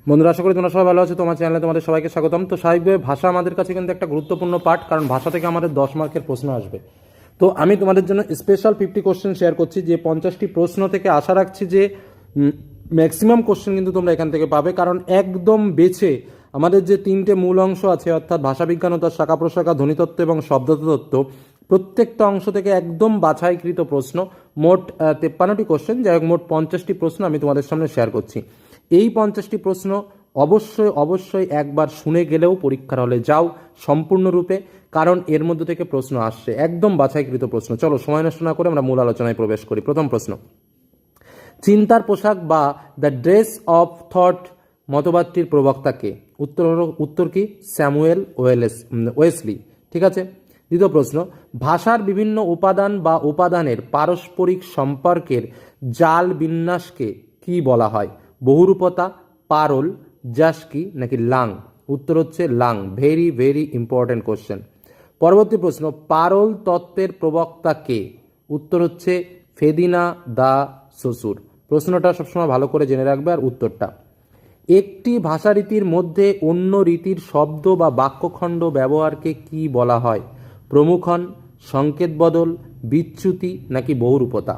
বন্ধুরা, আশা করি তোমরা সবাই ভালো আছো। তোমার চ্যানেলে তোমাদের সবাইকে স্বাগতম। তো স্বাভাবিকভাবে ভাষা আমাদের কাছে কিন্তু একটা গুরুত্বপূর্ণ পার্ট, কারণ ভাষা থেকে আমাদের 10 মার্কের প্রশ্ন আসবে। তো আমি তোমাদের জন্য স্পেশাল 50 কোশ্চেন শেয়ার করছি, যে 50টি প্রশ্ন থেকে আশা রাখছি যে ম্যাক্সিমাম কোশ্চেন কিন্তু তোমরা এখান থেকে পাবে। কারণ একদম বেছে আমাদের যে 3টে মূল অংশ আছে, অর্থাৎ ভাষাবিজ্ঞান ও তার শাখা প্রশাখা, ধ্বনিতত্ত্ব এবং শব্দতত্ত্ব, প্রত্যেকটা অংশ থেকে একদম বাছাইকৃত প্রশ্ন। মোট 53টি কোশ্চেন, যাই হোক মোট 50টি প্রশ্ন আমি তোমাদের সামনে শেয়ার করছি। এই 50টি প্রশ্ন অবশ্যই একবার শুনে গেলেও পরীক্ষার হলে যাও সম্পূর্ণরূপে, কারণ এর মধ্যে থেকে প্রশ্ন আসছে, একদম বাছাইকৃত প্রশ্ন। চলো সময় নষ্ট না করে আমরা মূল আলোচনায় প্রবেশ করি। প্রথম প্রশ্ন, চিন্তার পোশাক বা দ্য ড্রেস অফ থট মতবাদটির প্রবক্তাকে? উত্তর কি? Samuel Wesley. ঠিক আছে। দ্বিতীয় প্রশ্ন, ভাষার বিভিন্ন উপাদান বা উপাদানের পারস্পরিক সম্পর্কের জাল বিন্যাসকে কি বলা হয়? বহুরূপতা, পারল, জাসকি নাকি লাং? উত্তর হচ্ছে lung. Very very important question. পরবর্তী প্রশ্ন, পারল তত্ত্বের প্রবক্তা কে? উত্তর হচ্ছে ফেদিনা দা সসুর। প্রশ্নটা সবসময় ভালো করে জেনে রাখবে। আর উত্তরটা, একটি ভাষারীতির মধ্যে অন্য রীতির শব্দ বা বাক্যখণ্ড ব্যবহারকে কি বলা হয়? প্রমুখন, সংকেত বদল, বিচ্যুতি নাকি বহুরূপতা?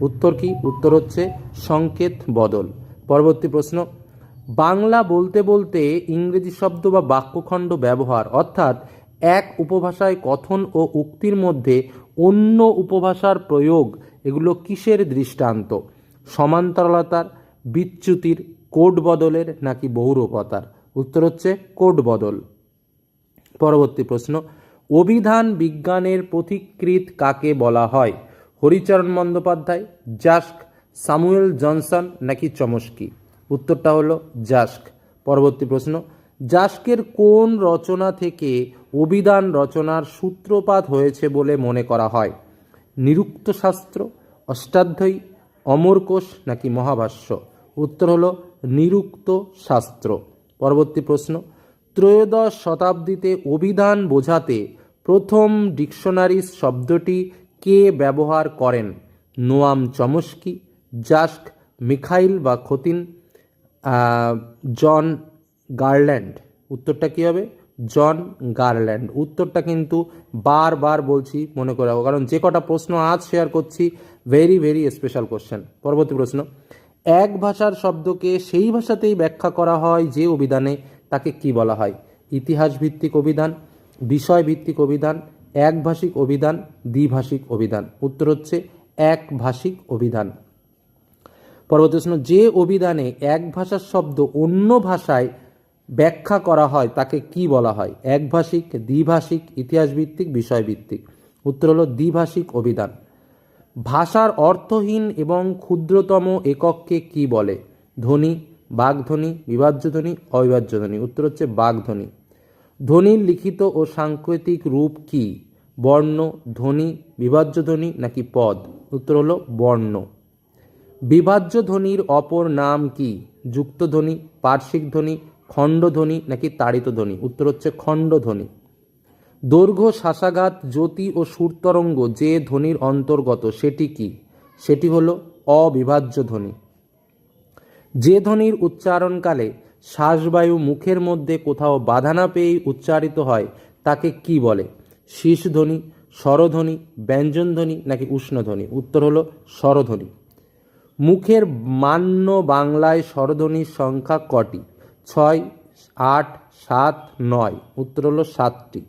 উত্তর কি? উত্তর হচ্ছে সংকেত বদল। পরবর্তী প্রশ্ন, বাংলা বলতে বলতে ইংরেজি শব্দ বা বাক্যখণ্ড ব্যবহার, অর্থাৎ এক উপভাষায় কথন ও উক্তির মধ্যে অন্য উপভাষার প্রয়োগ, এগুলো কিসের দৃষ্টান্ত? সমান্তরালতার, বিচ্যুতির, কোড বদলের নাকি বহুরূপতার? উত্তর হচ্ছে কোড বদল। পরবর্তী প্রশ্ন, অভিধান বিজ্ঞানের পথিকৃৎ কাকে বলা হয়? হরিচরণ বন্দ্যোপাধ্যায়, জাস্ক, স্যামুয়েল জনসন নাকি চমস্কি? উত্তরটা হলো জাস্ক। পরবর্তী প্রশ্ন, জাস্কের কোন রচনা থেকে অভিধান রচনার সূত্রপাত হয়েছে বলে মনে করা হয়? নিরুক্ত শাস্ত্র, অষ্টাধ্যায়ী, অমরকোষ নাকি মহাভাষ্য? উত্তর হলো নিরুক্ত শাস্ত্র। পরবর্তী প্রশ্ন, ত্রয়োদশ শতাব্দীতে অভিধান বোঝাতে প্রথম ডিকশনারিজ শব্দটি কে ব্যবহার করেন? নোয়াম চমস্কি, জাস্ক, মিখাইল বা খতিন, জন গারল্যান্ড? উত্তরটা কী হবে? জন গারল্যান্ড। উত্তরটা কিন্তু বারবার বলছি, মনে করে রাখো, কারণ যে কটা প্রশ্ন আজ শেয়ার করছি ভেরি ভেরি স্পেশাল কোশ্চেন। পরবর্তী প্রশ্ন, এক ভাষার শব্দকে সেই ভাষাতেই ব্যাখ্যা করা হয় যে অভিধানে, তাকে কি বলা হয়? ইতিহাস ভিত্তিক অভিধান, বিষয় ভিত্তিক অভিধান, একভাষিক অভিধান, দ্বিভাষিক অভিধান? উত্তর হচ্ছে একভাষিক অভিধান। পরবর্তী প্রশ্ন, যে অভিধানে এক ভাষার শব্দ অন্য ভাষায় ব্যাখ্যা করা হয় তাকে কি বলা হয়? একভাষিক, দ্বিভাষিক, ইতিহাস ভিত্তিক, বিষয় ভিত্তিক? উত্তর হলো দ্বিভাষিক অভিধান। ভাষার অর্থহীন এবং ক্ষুদ্রতম একককে কি বলে? ধ্বনি, বাগধ্বনি, বিভাজ্য ধ্বনি, অবিভাজ্য ধ্বনি? উত্তর হচ্ছে বাগধ্বনি। ধ্বনির লিখিত ও সাংকেতিক রূপ কি? বর্ণ, ধ্বনি, বিভাজ্য ধ্বনি নাকি পদ? উত্তর হলো বর্ণ। বিভাজ্য ধ্বনির অপর নাম কি? যুক্ত ধ্বনি, পার্শ্বিক ধ্বনি, খণ্ডধ্বনি নাকি তাড়িত ধ্বনি? উত্তর হচ্ছে খণ্ডধ্বনি। দৈর্ঘ্য, শ্বাসাঘাত, জ্যোতি ও সুরতরঙ্গ যে ধ্বনির অন্তর্গত সেটি কি? সেটি হলো অবিভাজ্য ধ্বনি। যে ধ্বনির উচ্চারণকালে শ্বাসবায়ু মুখের মধ্যে কোথাও বাধা না পেয়েই উচ্চারিত হয় তাকে কি বলে? শীর্ষধ্বনি, স্বরধ্বনি, ব্যঞ্জনধ্বনি নাকি উষ্ণধ্বনি? উত্তর হলো স্বরধ্বনি। মুখের মান্য বাংলায় স্বরধ্বনির সংখ্যা কটি? 6, 8, 7, 9? উত্তর হলো 7টি।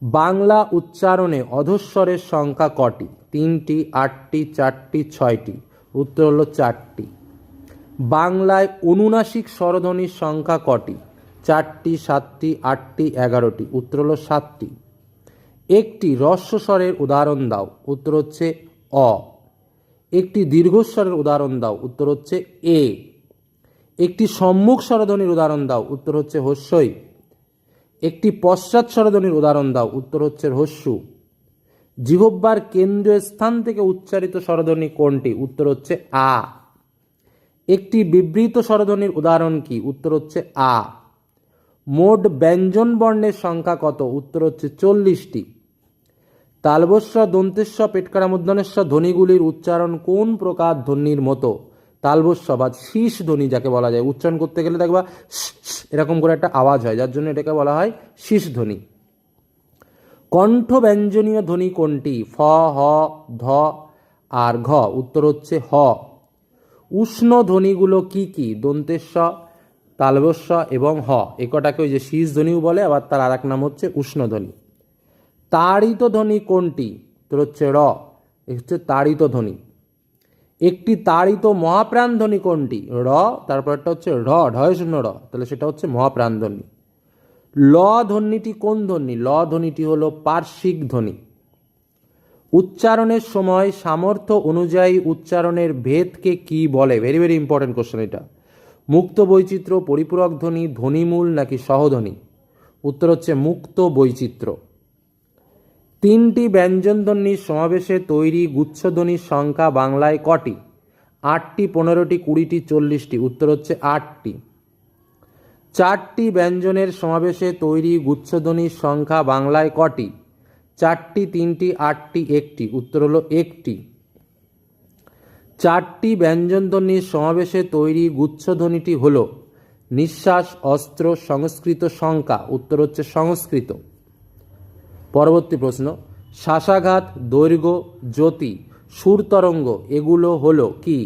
বাংলা উচ্চারণে অধঃস্বরের সংখ্যা কটি? 3টি, 8টি, 4টি, 6টি? উত্তর হলো 4টি। বাংলায় অনুনাসিক স্বরধ্বনির সংখ্যা কটি? 4টি, 7টি, 8টি, 11টি? উত্তর হলো 7টি। একটি হ্রস্বস্বরের উদাহরণ দাও। উত্তর হচ্ছে অ। একটি দীর্ঘস্বরের উদাহরণ দাও। উত্তর হচ্ছে এ। একটি সম্মুখ স্বরধ্বনির উদাহরণ দাও। উত্তর হচ্ছে হস্যই। একটি পশ্চাৎ স্বরধ্বনির উদাহরণ দাও। উত্তর হচ্ছে হস্যু। জিহ্বার কেন্দ্রীয় স্থান থেকে উচ্চারিত স্বরধ্বনি কোনটি? উত্তর হচ্ছে আ। একটি বিবৃত স্বরধ্বনির উদাহরণ কি? উত্তর হচ্ছে আ। মোট ব্যঞ্জন বর্ণের সংখ্যা কত? উত্তর হচ্ছে 40টি। তালবস্য, দন্তেস্ব, পেটকারা, মূর্ধন্যস্ব ধ্বনিগুলির উচ্চারণ কোন প্রকার ধ্বনির মতো? তালবস্য বা শীষ ধ্বনি যাকে বলা যায়, উচ্চারণ করতে গেলে দেখবা এরকম করে একটা আওয়াজ হয়, যার জন্য এটাকে বলা হয় শীষ ধ্বনি। কণ্ঠ ব্যঞ্জনীয় ধ্বনি কোনটি? ফ, হ, ধ আর ঘ। উত্তর হচ্ছে হ। উষ্ণ ধ্বনিগুলো কি কি? দন্তেশ্ব, তালবস্য এবং হ। একটাকে ওই যে শীষ ধ্বনিও বলে, আবার তার আর এক নাম হচ্ছে উষ্ণ ধ্বনি। তাড়িত ধ্বনি কোনটি? তোর হচ্ছে র, হচ্ছে তাড়িত ধ্বনি। একটি তাড়িত মহাপ্রাণ ধ্বনি কোনটি? র, তারপরটা হচ্ছে ঢ, ঢয় শূন্য র, তাহলে সেটা হচ্ছে মহাপ্রাণ ধ্বনি। ল ধ্বনিটি কোন ধ্বনি? ল ধ্বনিটি হলো পার্শ্বিক ধ্বনি। উচ্চারণের সময় সামর্থ্য অনুযায়ী উচ্চারণের ভেদকে কি বলে? ভেরি ভেরি ইম্পর্টেন্ট কোশ্চেন এটা। মুক্ত বৈচিত্র্য, পরিপূরক ধ্বনি, ধ্বনিমূল নাকি সহধ্বনি? উত্তর হচ্ছে মুক্ত বৈচিত্র্য। তিনটি ব্যঞ্জনধ্বনির সমাবেশে তৈরি গুচ্ছধ্বনির সংখ্যা বাংলায় কটি? 8টি, 15টি, 20টি, 40টি। উত্তর হচ্ছে 8টি। 4টি ব্যঞ্জনের সমাবেশে তৈরি গুচ্ছধ্বনির সংখ্যা বাংলায় কটি? 4টি, 3টি, 8টি, 1টি। উত্তর হলো 1টি। 4টি ব্যঞ্জনধ্বনির সমাবেশে তৈরি গুচ্ছধ্বনিটি হল নিঃশ্বাস, অস্ত্র, সংস্কৃত, সংখ্যা। উত্তর হচ্ছে সংস্কৃত। পরবর্তী প্রশ্ন, শ্বাসাঘাত, দৈর্ঘ্য, জ্যোতি, সুরতরঙ্গ এগুলো হলো কি?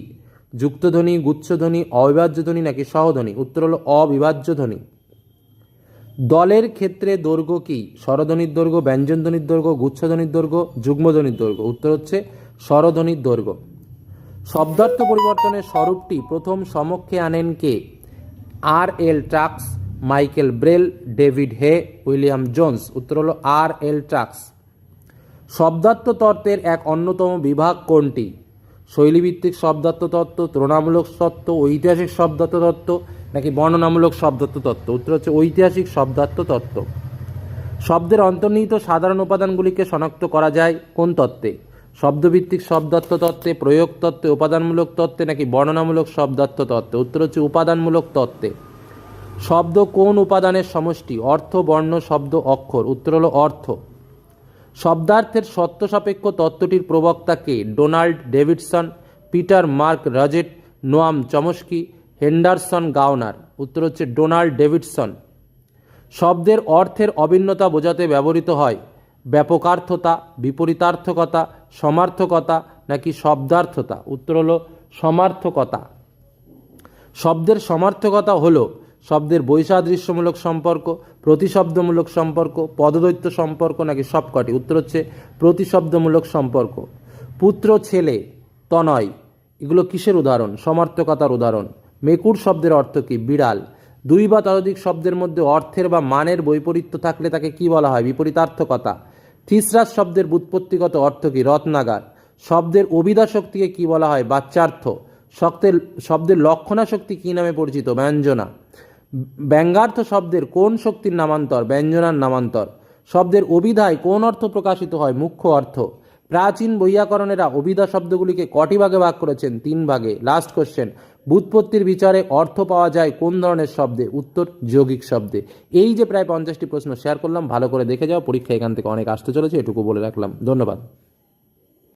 যুক্তধ্বনি, গুচ্ছধ্বনি, অবিভাজ্য ধ্বনি নাকি সহধ্বনি? উত্তর হলো অবিভাজ্য ধ্বনি। দলের ক্ষেত্রে দৈর্ঘ্য কি? স্বরধ্বনির দৈর্ঘ্য, ব্যঞ্জনধ্বনির দৈর্ঘ্য, গুচ্ছধ্বনির দৈর্ঘ্য, যুগ্মধ্বনির দৈর্ঘ্য। উত্তর হচ্ছে স্বরধ্বনির দৈর্ঘ্য। শব্দার্থ পরিবর্তনের স্বরূপটি প্রথম সমক্ষে আনেন কে? আর এল ট্রাক্স, মাইকেল ব্রেল, ডেভিড হে, উইলিয়াম জোন্স। উত্তর হলো আর এল ট্রাক্স। শব্দার্থ তত্ত্বের এক অন্যতম বিভাগ কোনটি? শৈলীভিত্তিক শব্দার্থ তত্ত্ব, তুলনামূলক তত্ত্ব, ঐতিহাসিক শব্দার্থ তত্ত্ব নাকি বর্ণনামূলক শব্দার্থ তত্ত্ব? উত্তর হচ্ছে ঐতিহাসিক শব্দার্থ তত্ত্ব। শব্দের অন্তর্নিহিত সাধারণ উপাদানগুলিকে শনাক্ত করা যায় কোন তত্ত্বে? শব্দভিত্তিক শব্দার্থ তত্ত্বে, প্রয়োগ তত্ত্বে, উপাদানমূলক তত্ত্বে নাকি বর্ণনামূলক শব্দার্থ তত্ত্বে? উত্তর হচ্ছে উপাদানমূলক তত্ত্বে। শব্দ কোন উপাদানের সমষ্টি? অর্থ, বর্ণ, শব্দ, অক্ষর। উত্তর হলো অর্থ। শব্দার্থের সত্য সাপেক্ষ তত্ত্বটির প্রবক্তা কে? Donald Davidson, Peter Mark Roget, Noam Chomsky, Henderson গাউনার। উত্তর হচ্ছে ডোনাল্ড ডেভিডসন। শব্দের অর্থের অভিন্নতা বোঝাতে ব্যবহৃত হয় ব্যাপকার্থতা, বিপরীতার্থকতা, সমার্থকতা নাকি শব্দার্থতা? উত্তর হলো সমার্থকতা। শব্দের সমার্থকতা হলো শব্দের বৈসাদৃশ্যমূলক সম্পর্ক, প্রতিশব্দমূলক সম্পর্ক, পদদ্বৈত সম্পর্ক নাকি সবকটি? উত্তর হচ্ছে প্রতিশব্দমূলক সম্পর্ক। পুত্র, ছেলে, তনয় এগুলো কিসের উদাহরণ? সমার্থকতার উদাহরণ। মেকুর শব্দের অর্থ কি? বিড়াল। দুই বা ততোধিক শব্দের মধ্যে অর্থের বা মানের বৈপরীত্য থাকলে তাকে কি বলা হয়? বিপরীতার্থকতা। থিসরাস শব্দের ব্যুৎপত্তিগত অর্থ কি? রত্নাগার। শব্দের অভিধা শক্তিকে কি বলা হয়? বাচ্যার্থ। শব্দের লক্ষণাশক্তি কি নামে পরিচিত? ব্যঞ্জনা। ব্যঙ্গার্থ শব্দের কোন শক্তির নামান্তর? ব্যঞ্জনার নামান্তর। শব্দের অভিধায় কোন অর্থ প্রকাশিত হয়? মুখ্য অর্থ। প্রাচীন বৈয়াকরণেরা অভিধা শব্দগুলিকে কটি ভাগে ভাগ করেছেন? 3 ভাগে। লাস্ট কোশ্চেন, ব্যুৎপত্তির বিচারে অর্থ পাওয়া যায় কোন ধরনের শব্দে? উত্তর যৌগিক শব্দে। এই যে প্রায় 50টি প্রশ্ন শেয়ার করলাম, ভালো করে দেখে যাও, পরীক্ষা এখান থেকে অনেক আসতে চলেছে, এটুকু বলে রাখলাম। ধন্যবাদ।